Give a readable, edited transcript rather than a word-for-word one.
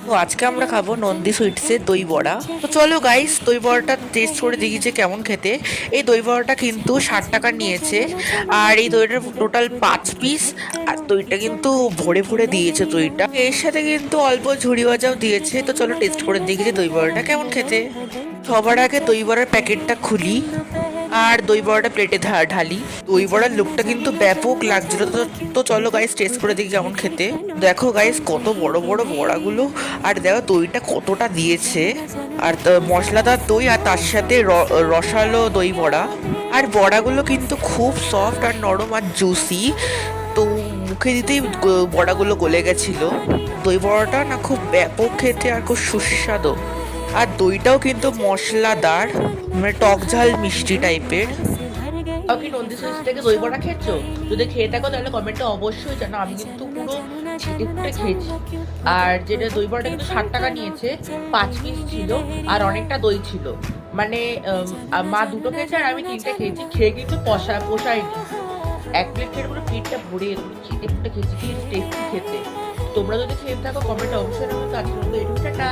তো আজকে আমরা খাবো নন্দী সুইটসের দই বড়া। তো চলো গাইস, দই বড়াটা টেস্ট করে দেখি যে কেমন খেতে। এই দই বড়াটা কিন্তু 60 টাকা নিয়েছে। আর এই দইটার টোটাল 5 পিস। আর দইটা কিন্তু ভরে ভরে দিয়েছে দইটা, এর সাথে কিন্তু অল্প ঝুড়ি ভাজাও দিয়েছে। তো চলো টেস্ট করে দেখি যে দই বড়াটা কেমন খেতে। সবার আগে দই বড়ার প্যাকেটটা খুলি আর দই বড়াটা প্লেটে ঢালি। দই বড়ার লুকটা কিন্তু ব্যাপক লাগছিল। তো চলো গাইস টেস্ট করে দেখি কেমন খেতে। দেখো গাইস কত বড় বড় বড়াগুলো, আর দেখো দইটা কতটা দিয়েছে। আর মশলাদার দই, আর তার সাথে রসালো দই বড়া। আর বড়াগুলো কিন্তু খুব সফট আর নরম আর জুসি। তো মুখে দিতেই বড়াগুলো গলে গেছিল। দই বড়াটা না খুব ব্যাপক খেতে আর খুব সুস্বাদু। আর দইটাও কিন্তু মশলাদার, মানে টক ঝাল মিষ্টি টাইপের। কি নন্দী সুইটস থেকে দই বড়া খেয়েছো? যদি খেয়ে থাকো তাহলে কমেন্টে অবশ্যই জানো। আমি কিন্তু পুরো ছিটে ফুটে খেয়েছি। আর যেটা দই বড়াটা কিন্তু 60 টাকা নিয়েছে, 5 পিস ছিল আর অনেকটা দই ছিল। মানে মা দুটো খেয়েছে আর আমি তিনটে খেয়েছি। খেয়ে কিন্তু পোষায়নি। এক প্লেট খেয়ে পুরো পেটটা ভরে ছিটে ফুটে খেয়েছি। কি টেস্টি খেতে। তোমরা যদি খেয়ে থাকো কমেন্টে অবশ্যই জানাবে। তো আজকের মতো এটুকু, টাটা।